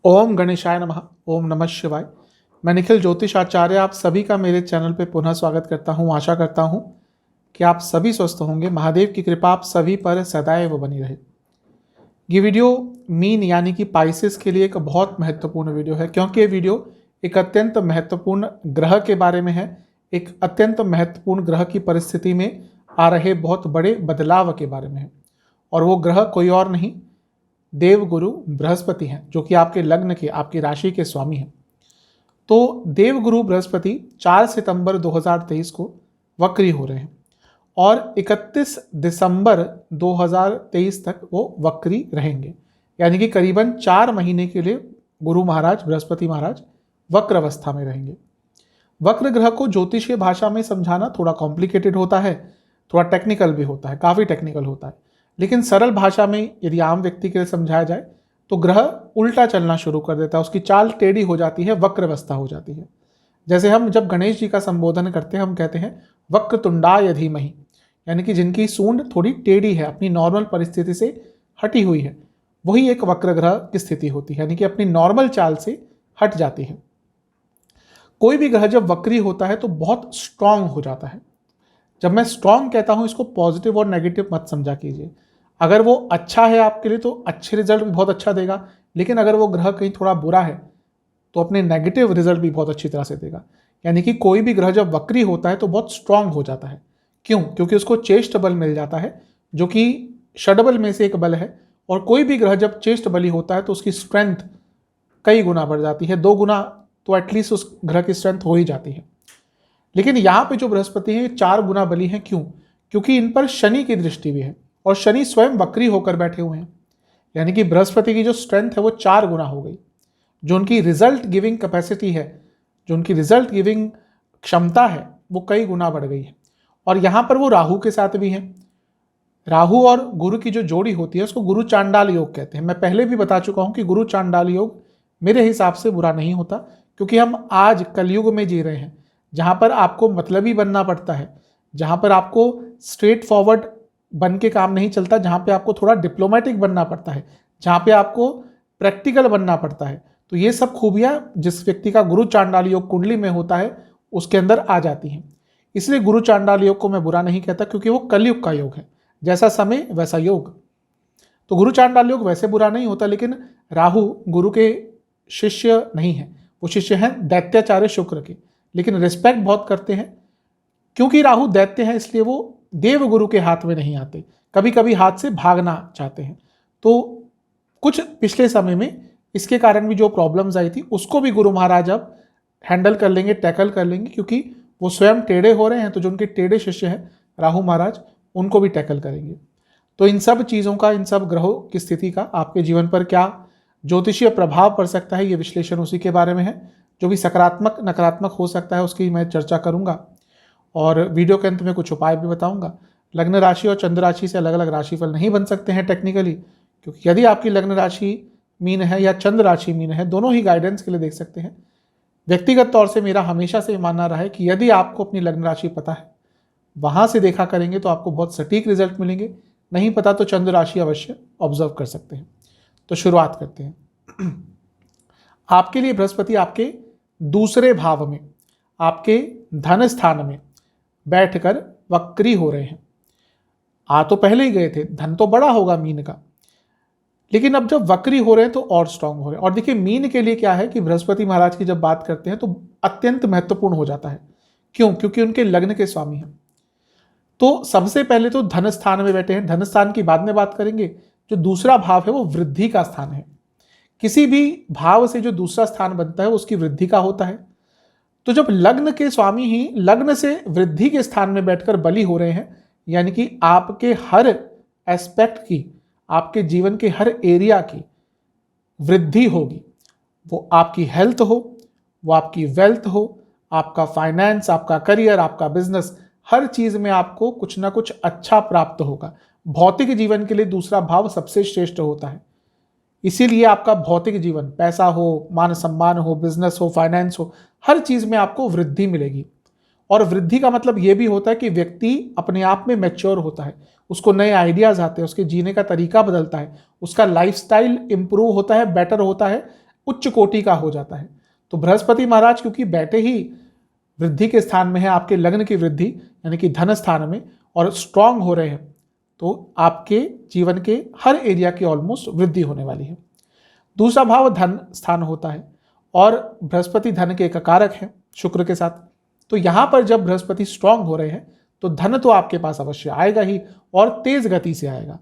ओम गणेशाय नमः। ओम नमः शिवाय। मैं निखिल ज्योतिष आचार्य आप सभी का मेरे चैनल पे पुनः स्वागत करता हूँ। आशा करता हूँ कि आप सभी स्वस्थ होंगे। महादेव की कृपा आप सभी पर सदैव बनी रहे। ये वीडियो मीन यानी कि पाइसेस के लिए एक बहुत महत्वपूर्ण वीडियो है, क्योंकि ये वीडियो एक अत्यंत महत्वपूर्ण ग्रह के बारे में है। एक अत्यंत महत्वपूर्ण ग्रह की परिस्थिति में आ रहे बहुत बड़े बदलाव के बारे में है। और वो ग्रह कोई और नहीं, देवगुरु बृहस्पति हैं, जो कि आपके लग्न के, आपकी राशि के स्वामी हैं। तो देवगुरु बृहस्पति 4 सितंबर 2023 को वक्री हो रहे हैं और 31 दिसंबर 2023 तक वो वक्री रहेंगे। यानी कि करीबन 4 महीने के लिए गुरु महाराज, बृहस्पति महाराज वक्र अवस्था में रहेंगे। वक्र ग्रह को ज्योतिषीय भाषा में समझाना थोड़ा कॉम्प्लिकेटेड होता है, थोड़ा टेक्निकल भी होता है, काफ़ी टेक्निकल होता है। लेकिन सरल भाषा में यदि आम व्यक्ति के लिए समझाया जाए तो ग्रह उल्टा चलना शुरू कर देता है, उसकी चाल टेढ़ी हो जाती है, वक्र अवस्था हो जाती है। जैसे हम जब गणेश जी का संबोधन करते हैं, हम कहते हैं वक्रतुंडाय धीमहि, यानी कि जिनकी सूंड थोड़ी टेढ़ी है, अपनी नॉर्मल परिस्थिति से हटी हुई है, वही एक वक्र ग्रह की स्थिति होती है, यानी कि अपनी नॉर्मल चाल से हट जाती है। कोई भी ग्रह जब वक्री होता है तो बहुत स्ट्रांग हो जाता है। जब मैं स्ट्रांग कहता हूं, इसको पॉजिटिव और नेगेटिव मत समझा कीजिए। अगर वो अच्छा है आपके लिए तो अच्छे रिजल्ट भी बहुत अच्छा देगा, लेकिन अगर वो ग्रह कहीं थोड़ा बुरा है तो अपने नेगेटिव रिजल्ट भी बहुत अच्छी तरह से देगा। यानी कि कोई भी ग्रह जब वक्री होता है तो बहुत स्ट्रांग हो जाता है। क्यों? क्योंकि उसको चेष्ट बल मिल जाता है, जो कि षडबल में से एक बल है। और कोई भी ग्रह जब चेष्ट बली होता है तो उसकी स्ट्रेंथ कई गुना बढ़ जाती है, 2 गुना तो एटलीस्ट उस ग्रह की स्ट्रेंथ हो ही जाती है। लेकिन यहाँ पे जो बृहस्पति है 4 गुना बली है। क्यों? क्योंकि इन पर शनि की दृष्टि भी है और शनि स्वयं वक्री होकर बैठे हुए हैं। यानी कि बृहस्पति की जो स्ट्रेंथ है वो 4 गुना हो गई। जो उनकी रिजल्ट गिविंग कैपेसिटी है, जो उनकी रिजल्ट गिविंग क्षमता है, वो कई गुना बढ़ गई है। और यहाँ पर वो राहु के साथ भी है। राहु और गुरु की जो जोड़ी होती है उसको गुरु चांडाल योग कहते हैं। मैं पहले भी बता चुका हूँ कि गुरु चांडाल योग मेरे हिसाब से बुरा नहीं होता, क्योंकि हम आज कलयुग में जी रहे हैं, जहाँ पर आपको मतलबी बनना पड़ता है, जहाँ पर आपको स्ट्रेट फॉरवर्ड बन के काम नहीं चलता, जहाँ पे आपको थोड़ा डिप्लोमेटिक बनना पड़ता है, जहाँ पे आपको प्रैक्टिकल बनना पड़ता है। तो ये सब खूबियाँ जिस व्यक्ति का गुरु चांडाल योग कुंडली में होता है उसके अंदर आ जाती हैं। इसलिए गुरु चांडाल योग को मैं बुरा नहीं कहता, क्योंकि वो कलयुग का योग है। जैसा समय वैसा योग। तो गुरु चांडाल योग वैसे बुरा नहीं होता, लेकिन राहु गुरु के शिष्य नहीं है, वो शिष्य हैं दैत्याचार्य शुक्र के, लेकिन रिस्पेक्ट बहुत करते हैं। क्योंकि राहु दैत्य है इसलिए वो देवगुरु के हाथ में नहीं आते, कभी कभी हाथ से भागना चाहते हैं। तो कुछ पिछले समय में इसके कारण भी जो प्रॉब्लम्स आई थी उसको भी गुरु महाराज अब हैंडल कर लेंगे, टैकल कर लेंगे, क्योंकि वो स्वयं टेढ़े हो रहे हैं। तो जो उनके टेढ़े शिष्य हैं राहु महाराज, उनको भी टैकल करेंगे। तो इन सब चीज़ों का, इन सब ग्रहों की स्थिति का आपके जीवन पर क्या ज्योतिषीय प्रभाव पड़ सकता है, ये विश्लेषण उसी के बारे में है। जो भी सकारात्मक नकारात्मक हो सकता है उसकी मैं चर्चा करूंगा, और वीडियो के अंत में कुछ उपाय भी बताऊंगा। लग्न राशि और चंद्र राशि से अलग अलग राशिफल नहीं बन सकते हैं टेक्निकली, क्योंकि यदि आपकी लग्न राशि मीन है या चंद्र राशि मीन है, दोनों ही गाइडेंस के लिए देख सकते हैं। व्यक्तिगत तौर से मेरा हमेशा से मानना रहा है कि यदि आपको अपनी लग्न राशि पता है, वहाँ से देखा करेंगे तो आपको बहुत सटीक रिजल्ट मिलेंगे। नहीं पता तो चंद्र राशि अवश्य ऑब्जर्व कर सकते हैं। तो शुरुआत करते हैं। आपके लिए बृहस्पति आपके दूसरे भाव में, आपके धन स्थान में बैठकर वक्री हो रहे हैं। आ तो पहले ही गए थे, धन तो बड़ा होगा मीन का, लेकिन अब जब वक्री हो रहे हैं तो और स्ट्रांग हो रहे हैं। और देखिए मीन के लिए क्या है कि बृहस्पति महाराज की जब बात करते हैं तो अत्यंत महत्वपूर्ण हो जाता है। क्यों? क्योंकि उनके लग्न के स्वामी हैं। तो सबसे पहले तो धन स्थान में बैठे हैं। धन स्थान की बाद में बात करेंगे। जो दूसरा भाव है वो वृद्धि का स्थान है। किसी भी भाव से जो दूसरा स्थान बनता है उसकी वृद्धि का होता है। तो जब लग्न के स्वामी ही लग्न से वृद्धि के स्थान में बैठकर बली हो रहे हैं, यानी कि आपके हर एस्पेक्ट की, आपके जीवन के हर एरिया की वृद्धि होगी। वो आपकी हेल्थ हो, वो आपकी वेल्थ हो, आपका फाइनेंस, आपका करियर, आपका बिजनेस, हर चीज में आपको कुछ ना कुछ अच्छा प्राप्त होगा। भौतिक जीवन के लिए दूसरा भाव सबसे श्रेष्ठ होता है। इसीलिए आपका भौतिक जीवन, पैसा हो, मान सम्मान हो, बिजनेस हो, फाइनेंस हो, हर चीज में आपको वृद्धि मिलेगी। और वृद्धि का मतलब यह भी होता है कि व्यक्ति अपने आप में मैच्योर होता है, उसको नए आइडियाज आते हैं, उसके जीने का तरीका बदलता है, उसका लाइफस्टाइल इंप्रूव होता है, बेटर होता है, उच्च कोटि का हो जाता है। तो बृहस्पति महाराज क्योंकि बैठे ही वृद्धि के स्थान में है, आपके लग्न की वृद्धि यानी कि धन स्थान में, और स्ट्रांग हो रहे हैं, तो आपके जीवन के हर एरिया की ऑलमोस्ट वृद्धि होने वाली है। दूसरा भाव धन स्थान होता है और बृहस्पति धन के एक कारक है शुक्र के साथ। तो यहां पर जब बृहस्पति स्ट्रांग हो रहे हैं तो धन तो आपके पास अवश्य आएगा ही और तेज गति से आएगा।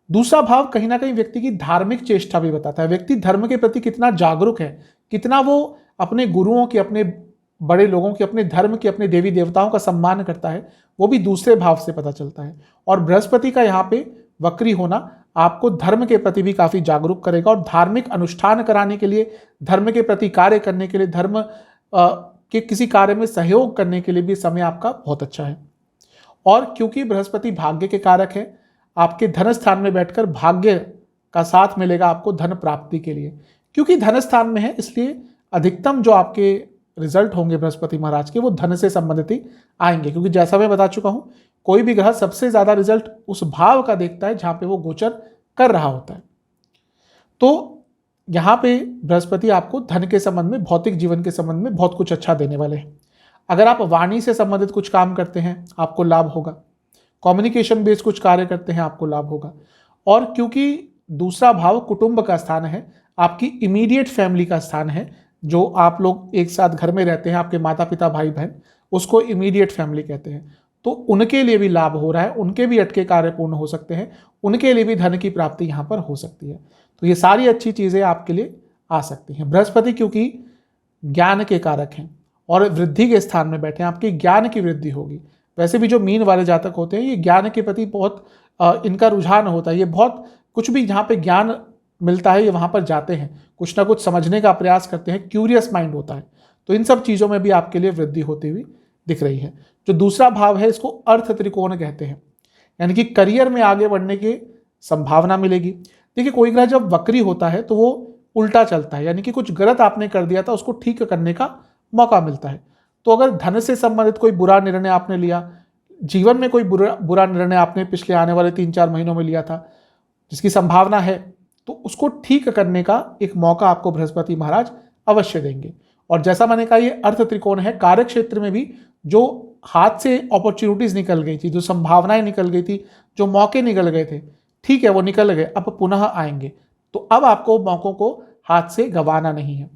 दूसरा भाव कहीं ना कहीं व्यक्ति की धार्मिक चेष्टा भी बताता है। व्यक्ति धर्म के प्रति कितना जागरूक है, कितना वो अपने गुरुओं की, अपने बड़े लोगों की, अपने धर्म की, अपने देवी देवताओं का सम्मान करता है, वो भी दूसरे भाव से पता चलता है। और बृहस्पति का यहाँ पे वक्री होना आपको धर्म के प्रति भी काफी जागरूक करेगा और धार्मिक अनुष्ठान कराने के लिए, धर्म के प्रति कार्य करने के लिए, धर्म के किसी कार्य में सहयोग करने के लिए भी समय आपका बहुत अच्छा है। और क्योंकि बृहस्पति भाग्य के कारक है, आपके धन स्थान में बैठकर भाग्य का साथ मिलेगा आपको धन प्राप्ति के लिए। क्योंकि धन स्थान में है इसलिए अधिकतम जो आपके रिजल्ट होंगे बृहस्पति महाराज के वो धन से संबंधित ही आएंगे। क्योंकि जैसा मैं बता चुका हूं, कोई भी ग्रह सबसे ज्यादा रिजल्ट उस भाव का देखता है जहां पे वो गोचर कर रहा होता है। तो यहां पे बृहस्पति आपको धन के संबंध में, भौतिक जीवन के संबंध में बहुत कुछ अच्छा देने वाले हैं। अगर आप वाणी से संबंधित कुछ काम करते हैं आपको लाभ होगा, कम्युनिकेशन बेस्ड कुछ कार्य करते हैं आपको लाभ होगा। और क्योंकि दूसरा भाव कुटुंब का स्थान है, आपकी इमीडिएट फैमिली का स्थान है, जो आप लोग एक साथ घर में रहते हैं, आपके माता पिता भाई बहन, उसको इमीडिएट फैमिली कहते हैं। तो उनके लिए भी लाभ हो रहा है, उनके भी अटके कार्य पूर्ण हो सकते हैं, उनके लिए भी धन की प्राप्ति यहाँ पर हो सकती है। तो ये सारी अच्छी चीज़ें आपके लिए आ सकती हैं। बृहस्पति क्योंकि ज्ञान के कारक हैं और वृद्धि के स्थान में बैठे हैं, आपके ज्ञान की वृद्धि होगी। वैसे भी जो मीन वाले जातक होते हैं ये ज्ञान के प्रति बहुत इनका रुझान होता है, ये बहुत कुछ भी जहाँ पे ज्ञान मिलता है ये वहाँ पर जाते हैं, कुछ ना कुछ समझने का प्रयास करते हैं, क्यूरियस माइंड होता है। तो इन सब चीज़ों में भी आपके लिए वृद्धि होती हुई दिख रही है। जो दूसरा भाव है इसको अर्थ त्रिकोण कहते हैं, यानी कि करियर में आगे बढ़ने की संभावना मिलेगी। देखिए कोई ग्रह जब वक्री होता है तो वो उल्टा चलता है, यानी कि कुछ गलत आपने कर दिया था उसको ठीक करने का मौका मिलता है। तो अगर धन से संबंधित कोई बुरा निर्णय आपने लिया, जीवन में कोई बुरा निर्णय आपने पिछले आने वाले 3-4 महीनों में लिया था जिसकी संभावना है, तो उसको ठीक करने का एक मौका आपको बृहस्पति महाराज अवश्य देंगे। और जैसा मैंने कहा ये अर्थ त्रिकोण है, कार्य क्षेत्र में भी जो हाथ से अपॉर्चुनिटीज निकल गई थी, जो संभावनाएं निकल गई थी, जो मौके निकल गए थे, ठीक है वो निकल गए, अब पुनः आएंगे। तो अब आपको मौकों को हाथ से गंवाना नहीं है।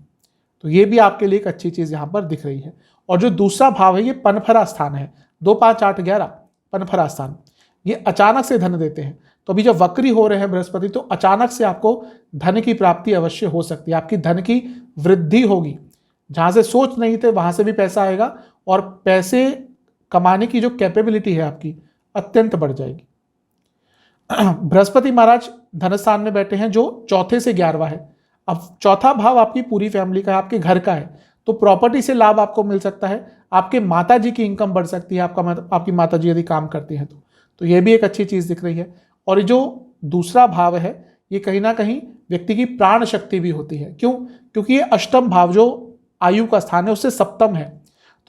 तो ये भी आपके लिए एक अच्छी चीज यहां पर दिख रही है। और जो दूसरा भाव है ये पनफरा स्थान है, 2, 5, 8, 11 पनफरा स्थान, ये अचानक से धन देते हैं। तो अभी जब वक्री हो रहे हैं बृहस्पति तो अचानक से आपको धन की प्राप्ति अवश्य हो सकती है, आपकी धन की वृद्धि होगी। जहां से सोच नहीं थे वहां से भी पैसा आएगा और पैसे कमाने की जो कैपेबिलिटी है आपकी अत्यंत बढ़ जाएगी। बृहस्पति महाराज धन स्थान में बैठे हैं जो चौथे से 11वां है। अब चौथा भाव आपकी पूरी फैमिली का है, आपके घर का है, तो प्रॉपर्टी से लाभ आपको मिल सकता है, आपके माता जी की इनकम बढ़ सकती है, आपकी माता जी यदि काम करती हैं तो ये भी एक अच्छी चीज दिख रही है। और जो दूसरा भाव है ये कहीं ना कहीं व्यक्ति की प्राण शक्ति भी होती है। क्यों? क्योंकि ये अष्टम भाव जो आयु का स्थान है उससे सप्तम है।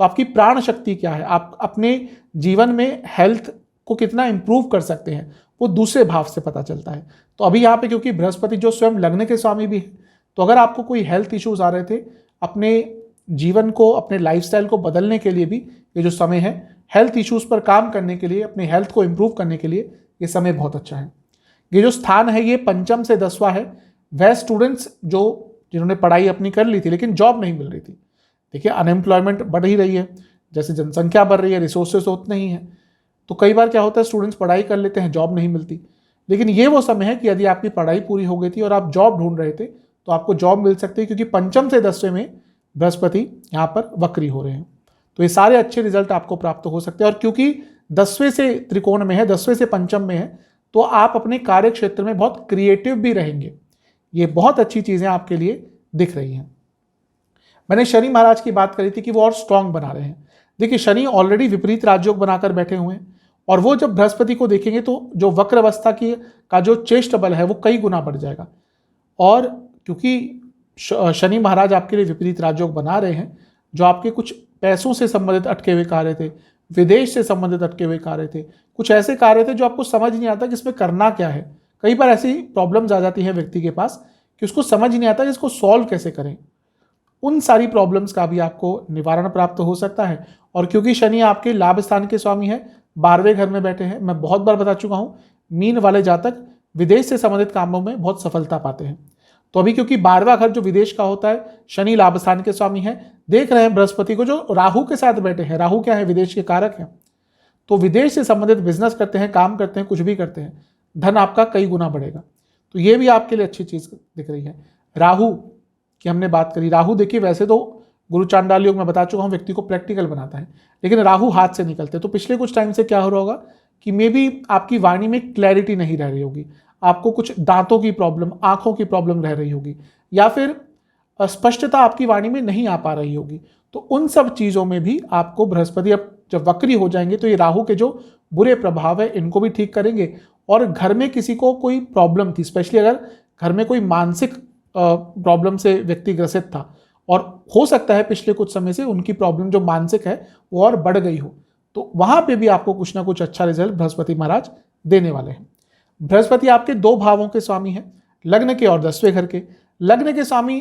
तो आपकी प्राण शक्ति क्या है, आप अपने जीवन में हेल्थ को कितना इंप्रूव कर सकते हैं वो दूसरे भाव से पता चलता है। तो अभी यहाँ पे क्योंकि बृहस्पति जो स्वयं लग्न के स्वामी भी है, तो अगर आपको कोई हेल्थ इश्यूज आ रहे थे, अपने जीवन को, अपने लाइफस्टाइल को बदलने के लिए भी ये जो समय है, हेल्थ इश्यूज पर काम करने के लिए, अपने हेल्थ को इंप्रूव करने के लिए ये समय बहुत अच्छा है। ये जो स्थान है ये 5th से 10वां है। वह स्टूडेंट्स जिन्होंने पढ़ाई अपनी कर ली थी लेकिन जॉब नहीं मिल रही थी, देखिए अनएम्प्लॉयमेंट बढ़ ही रही है, जैसे जनसंख्या बढ़ रही है, रिसोर्सेज तो उतने ही हैं। तो कई बार क्या होता है स्टूडेंट्स पढ़ाई कर लेते हैं, जॉब नहीं मिलती। लेकिन ये वो समय है कि यदि आपकी पढ़ाई पूरी हो गई थी और आप जॉब ढूंढ रहे थे तो आपको जॉब मिल सकती है, क्योंकि 5th से 10वें में बृहस्पति यहाँ पर वक्री हो रहे हैं। तो ये सारे अच्छे रिजल्ट आपको प्राप्त हो सकते हैं। और क्योंकि 10वें से त्रिकोण में है, 10वें से पंचम में है, तो आप अपने कार्य क्षेत्र में बहुत क्रिएटिव भी रहेंगे। ये बहुत अच्छी चीजें आपके लिए दिख रही हैं। मैंने शनि महाराज की बात करी थी कि वो और स्ट्रांग बना रहे हैं। देखिए शनि ऑलरेडी विपरीत राजयोग बनाकर बैठे हुए हैं और वो जब बृहस्पति को देखेंगे तो जो वक्र अवस्था का जो चेष्ट बल है वो कई गुना बढ़ जाएगा। और क्योंकि शनि महाराज आपके लिए विपरीत राजयोग बना रहे हैं, जो आपके कुछ पैसों से संबंधित अटके हुए कार्य थे, विदेश से संबंधित अटके हुए कार्य थे, कुछ ऐसे कार्य थे जो आपको समझ नहीं आता कि इसमें करना क्या है। कई बार ऐसी प्रॉब्लम्स आ जाती हैं व्यक्ति के पास कि उसको समझ नहीं आता कि इसको सॉल्व कैसे करें। उन सारी प्रॉब्लम्स का भी आपको निवारण प्राप्त हो सकता है। और क्योंकि शनि आपके लाभ स्थान के स्वामी है, 12वें घर में बैठे हैं, मैं बहुत बार बता चुका हूं, मीन वाले जातक विदेश से संबंधित कामों में बहुत सफलता पाते हैं। तो अभी क्योंकि 12वां घर जो विदेश का होता है, शनि लाभ स्थान के स्वामी है, देख रहे हैं बृहस्पति को जो राहु के साथ बैठे हैं। राहु क्या है? विदेश के कारक हैं। तो विदेश से संबंधित बिजनेस करते हैं, काम करते हैं, कुछ भी करते हैं, धन आपका कई गुना बढ़ेगा। तो ये भी आपके लिए अच्छी चीज दिख रही है। राहु की हमने बात करी। राहु देखिए वैसे तो गुरु चांडाल योग में बता चुका हूं व्यक्ति को प्रैक्टिकल बनाता है, लेकिन राहु हाथ से निकलते। तो पिछले कुछ टाइम से क्या हो रहा होगा कि मे बी आपकी वाणी में क्लैरिटी नहीं रह रही होगी, आपको कुछ दांतों की प्रॉब्लम, आंखों की प्रॉब्लम रह रही होगी, या फिर स्पष्टता आपकी वाणी में नहीं आ पा रही होगी। तो उन सब चीजों में भी आपको बृहस्पति अब जब वक्री हो जाएंगे तो ये राहु के जो बुरे प्रभाव है इनको भी ठीक करेंगे। और घर में किसी को कोई प्रॉब्लम थी, स्पेशली अगर घर में कोई मानसिक प्रॉब्लम से व्यक्ति ग्रसित था, और हो सकता है पिछले कुछ समय से उनकी प्रॉब्लम जो मानसिक है वो और बढ़ गई हो, तो वहां पे भी आपको कुछ ना कुछ अच्छा रिजल्ट बृहस्पति महाराज देने वाले हैं। बृहस्पति आपके 2 भावों के स्वामी हैं, लग्न के और 10वें घर के। लग्न के स्वामी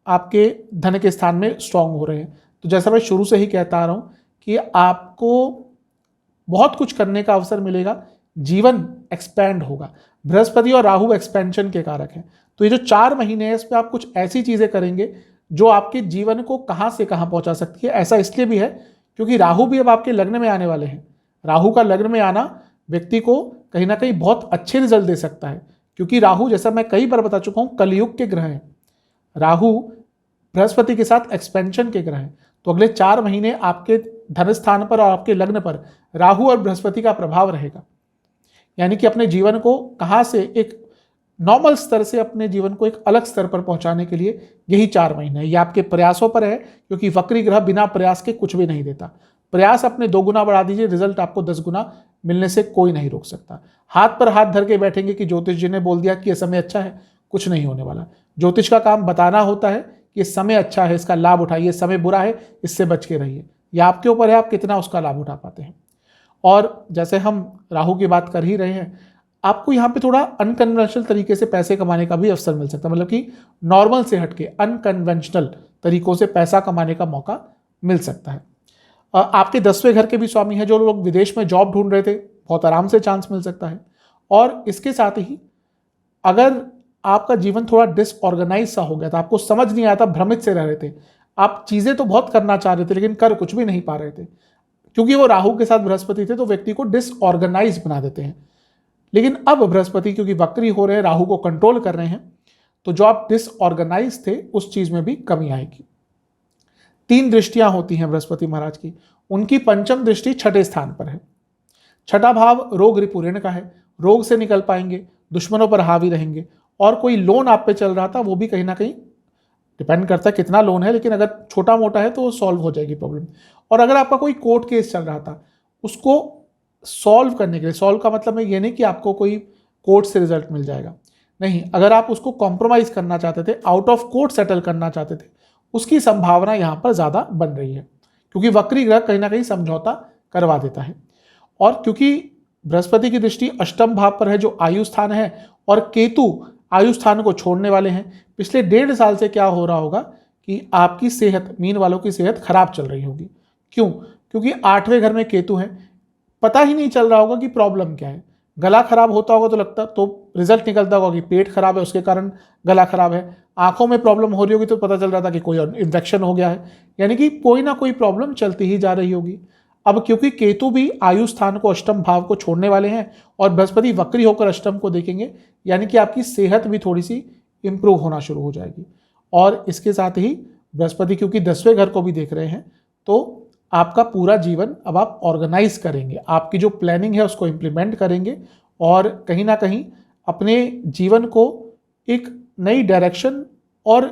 आपके धन के स्थान में स्ट्रांग हो रहे हैं। तो जैसा मैं शुरू से ही कहता आ रहा हूं कि आपको बहुत कुछ करने का अवसर मिलेगा, जीवन एक्सपैंड होगा। बृहस्पति और राहु एक्सपेंशन के कारक हैं। तो ये जो 4 महीने हैं इसमें आप कुछ ऐसी चीजें करेंगे जो आपके जीवन को कहां से कहां पहुंचा सकती है। ऐसा इसलिए भी है क्योंकि राहु भी अब आपके लग्न में आने वाले हैं। राहु का लग्न में आना व्यक्ति को कहीं ना कहीं बहुत अच्छे रिजल्ट दे सकता है, क्योंकि राहु, जैसा मैं कई बार बता चुका हूं, कलयुग के ग्रह हैं। राहु बृहस्पति के साथ एक्सपेंशन के ग्रह हैं। तो अगले 4 महीने आपके धन स्थान पर और आपके लग्न पर राहु और बृहस्पति का प्रभाव रहेगा। यानी कि अपने जीवन को कहां से एक नॉर्मल स्तर से अपने जीवन को एक अलग स्तर पर पहुंचाने के लिए यही 4 महीने है। ये आपके प्रयासों पर है, क्योंकि वक्री ग्रह बिना प्रयास के कुछ भी नहीं देता। प्रयास अपने 2 गुना बढ़ा दीजिए, रिजल्ट आपको 10 गुना मिलने से कोई नहीं रोक सकता। हाथ पर हाथ धर के बैठेंगे कि ज्योतिष जी ने बोल दिया कि यह समय अच्छा है, कुछ नहीं होने वाला। ज्योतिष का काम बताना होता है कि समय अच्छा है, इसका लाभ उठाइए, समय बुरा है, इससे बच के रहिए। यह आपके ऊपर है आप कितना उसका लाभ उठा पाते हैं। और जैसे हम राहु की बात कर ही रहे हैं, आपको यहाँ पे थोड़ा अनकन्वेंशनल तरीके से पैसे कमाने का भी अवसर मिल सकता है। मतलब कि नॉर्मल से हटके अनकन्वेंशनल तरीकों से पैसा कमाने का मौका मिल सकता है। आपके 10वें घर के भी स्वामी हैं। जो लोग विदेश में जॉब ढूंढ रहे थे, बहुत आराम से चांस मिल सकता है। और इसके साथ ही अगर आपका जीवन थोड़ा डिसऑर्गेनाइज सा हो गया था, आपको समझ नहीं आता, भ्रमित से रह रहे थे, आप चीजें तो बहुत करना चाह रहे थे लेकिन कर कुछ भी नहीं पा रहे थे, क्योंकि वो राहु के साथ बृहस्पति थे तो व्यक्ति को डिसऑर्गेनाइज बना देते हैं। लेकिन अब बृहस्पति क्योंकि वक्री हो रहे हैं, राहु को कंट्रोल कर रहे हैं, तो जो आप डिसऑर्गेनाइज थे उस चीज में भी कमी आएगी। 3 दृष्टियां होती हैं बृहस्पति महाराज की। उनकी पंचम दृष्टि 6ठे स्थान पर है। 6ठा भाव रोग रिपु ऋण का है। रोग से निकल पाएंगे, दुश्मनों पर हावी रहेंगे। और कोई लोन आप पे चल रहा था वो भी कहीं ना कहीं, डिपेंड करता है कितना लोन है, लेकिन अगर छोटा मोटा है तो वो सॉल्व हो जाएगी प्रॉब्लम। और अगर आपका कोई कोर्ट केस चल रहा था, उसको सॉल्व करने के लिए, सॉल्व का मतलब है ये नहीं कि आपको कोई कोर्ट से रिजल्ट मिल जाएगा, नहीं, अगर आप उसको कॉम्प्रोमाइज करना चाहते थे, आउट ऑफ कोर्ट सेटल करना चाहते थे, उसकी संभावना यहां पर ज्यादा बन रही है, क्योंकि वक्री ग्रह कहीं ना कहीं समझौता करवा देता है। और क्योंकि बृहस्पति की दृष्टि अष्टम भाव पर है जो आयु स्थान है, और केतु आयु स्थान को छोड़ने वाले हैं। पिछले 1.5 साल से क्या हो रहा होगा कि आपकी सेहत, मीन वालों की सेहत खराब चल रही होगी। क्यों? क्योंकि 8वें घर में केतु है। पता ही नहीं चल रहा होगा कि प्रॉब्लम क्या है। गला खराब होता होगा तो लगता, तो रिजल्ट निकलता होगा कि पेट खराब है, उसके कारण गला खराब है। आंखों में प्रॉब्लम हो रही होगी तो पता चल रहा था कि कोई इन्फेक्शन हो गया है। यानी कि कोई ना कोई प्रॉब्लम चलती ही जा रही होगी। अब क्योंकि केतु भी आयु स्थान को, अष्टम भाव को छोड़ने वाले हैं, और बृहस्पति वक्री होकर अष्टम को देखेंगे, यानी कि आपकी सेहत भी थोड़ी सी इंप्रूव होना शुरू हो जाएगी। और इसके साथ ही बृहस्पति क्योंकि 10वें घर को भी देख रहे हैं, तो आपका पूरा जीवन अब आप ऑर्गेनाइज करेंगे, आपकी जो प्लानिंग है उसको इंप्लीमेंट करेंगे, और कहीं ना कहीं अपने जीवन को एक नई डायरेक्शन और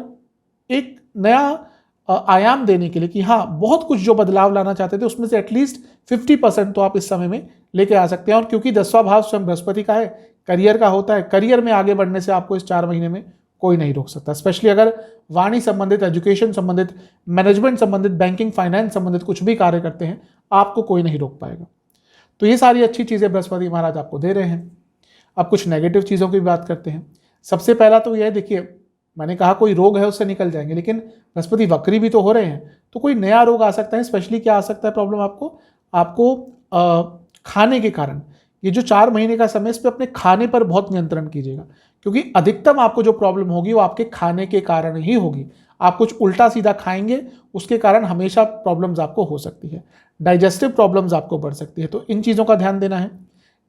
एक नया आयाम देने के लिए, कि हाँ बहुत कुछ जो बदलाव लाना चाहते थे उसमें से एटलीस्ट 50% तो आप इस समय में लेके आ सकते हैं। और क्योंकि 10वां भाव स्वयं बृहस्पति का है, करियर का होता है, करियर में आगे बढ़ने से आपको इस 4 महीने में कोई नहीं रोक सकता। स्पेशली अगर वाणी संबंधित, एजुकेशन संबंधित, मैनेजमेंट संबंधित, बैंकिंग फाइनेंस संबंधित कुछ भी कार्य करते हैं, आपको कोई नहीं रोक पाएगा। तो ये सारी अच्छी चीजें बृहस्पति महाराज आपको दे रहे हैं। अब कुछ नेगेटिव चीजों की बात करते हैं। सबसे पहला तो यह देखिए, मैंने कहा कोई रोग है उससे निकल जाएंगे, लेकिन बृहस्पति वक्री भी तो हो रहे हैं, तो कोई नया रोग आ सकता है। स्पेशली क्या आ सकता है प्रॉब्लम आपको खाने के कारण। ये जो 4 महीने का समय, इस पे अपने खाने पर बहुत नियंत्रण कीजिएगा, क्योंकि अधिकतम आपको जो प्रॉब्लम होगी वो आपके खाने के कारण ही होगी। आप कुछ उल्टा सीधा खाएंगे, उसके कारण हमेशा प्रॉब्लम्स आपको हो सकती है, डाइजेस्टिव प्रॉब्लम्स आपको बढ़ सकती है, तो इन चीज़ों का ध्यान देना है।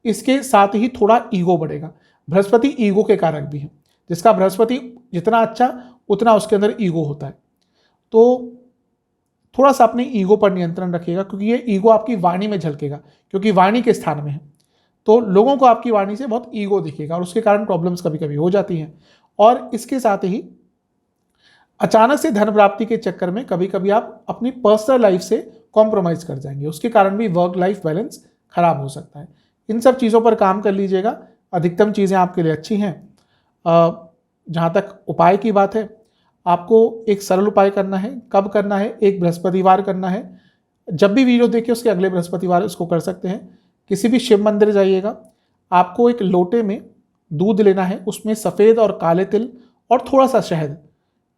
इसके साथ ही थोड़ा ईगो बढ़ेगा। बृहस्पति ईगो के कारक भी है, जिसका बृहस्पति जितना अच्छा उतना उसके अंदर ईगो होता है। तो थोड़ा सा अपने ईगो पर नियंत्रण रखिएगा, क्योंकि ये ईगो आपकी वाणी में झलकेगा, क्योंकि वाणी के स्थान में है, तो लोगों को आपकी वाणी से बहुत ईगो दिखेगा और उसके कारण प्रॉब्लम्स कभी कभी हो जाती हैं। और इसके साथ ही अचानक से धन प्राप्ति के चक्कर में कभी कभी आप अपनी पर्सनल लाइफ से कॉम्प्रोमाइज़ कर जाएंगे, उसके कारण भी वर्क लाइफ बैलेंस खराब हो सकता है। इन सब चीज़ों पर काम कर लीजिएगा, अधिकतम चीज़ें आपके लिए अच्छी हैं। जहाँ तक उपाय की बात है, आपको एक सरल उपाय करना है। कब करना है? एक बृहस्पतिवार करना है। जब भी वीडियो देखिए उसके अगले बृहस्पतिवार इसको कर सकते हैं। किसी भी शिव मंदिर जाइएगा, आपको एक लोटे में दूध लेना है, उसमें सफ़ेद और काले तिल और थोड़ा सा शहद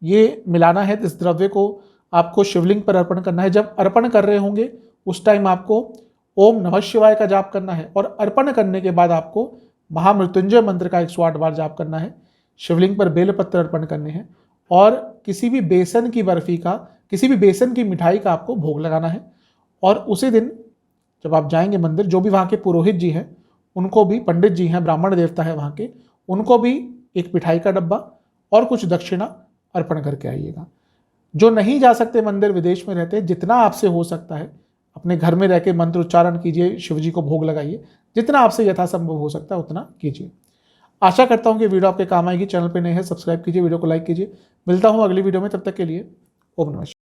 ये मिलाना है। इस द्रव्य को आपको शिवलिंग पर अर्पण करना है। जब अर्पण कर रहे होंगे उस टाइम आपको ओम नमः शिवाय का जाप करना है, और अर्पण करने के बाद आपको महामृत्युंजय मंत्र का 108 बार जाप करना है। शिवलिंग पर बेलपत्र अर्पण करने हैं, और किसी भी बेसन की बर्फी का, किसी भी बेसन की मिठाई का आपको भोग लगाना है। और उसी दिन जब आप जाएंगे मंदिर, जो भी वहाँ के पुरोहित जी हैं उनको भी, पंडित जी हैं, ब्राह्मण देवता है वहाँ के, उनको भी एक मिठाई का डब्बा और कुछ दक्षिणा अर्पण करके आइएगा। जो नहीं जा सकते मंदिर, विदेश में रहते, जितना आपसे हो सकता है अपने घर में रह के मंत्र उच्चारण कीजिए, शिव जी को भोग लगाइए, जितना आपसे यथासंभव हो सकता है उतना कीजिए। आशा करता हूँ कि वीडियो आपके काम आएगी। चैनल पे नए हैं सब्सक्राइब कीजिए, वीडियो को लाइक कीजिए। मिलता हूँ अगली वीडियो में, तब तक के लिए ओम नमः शिवाय।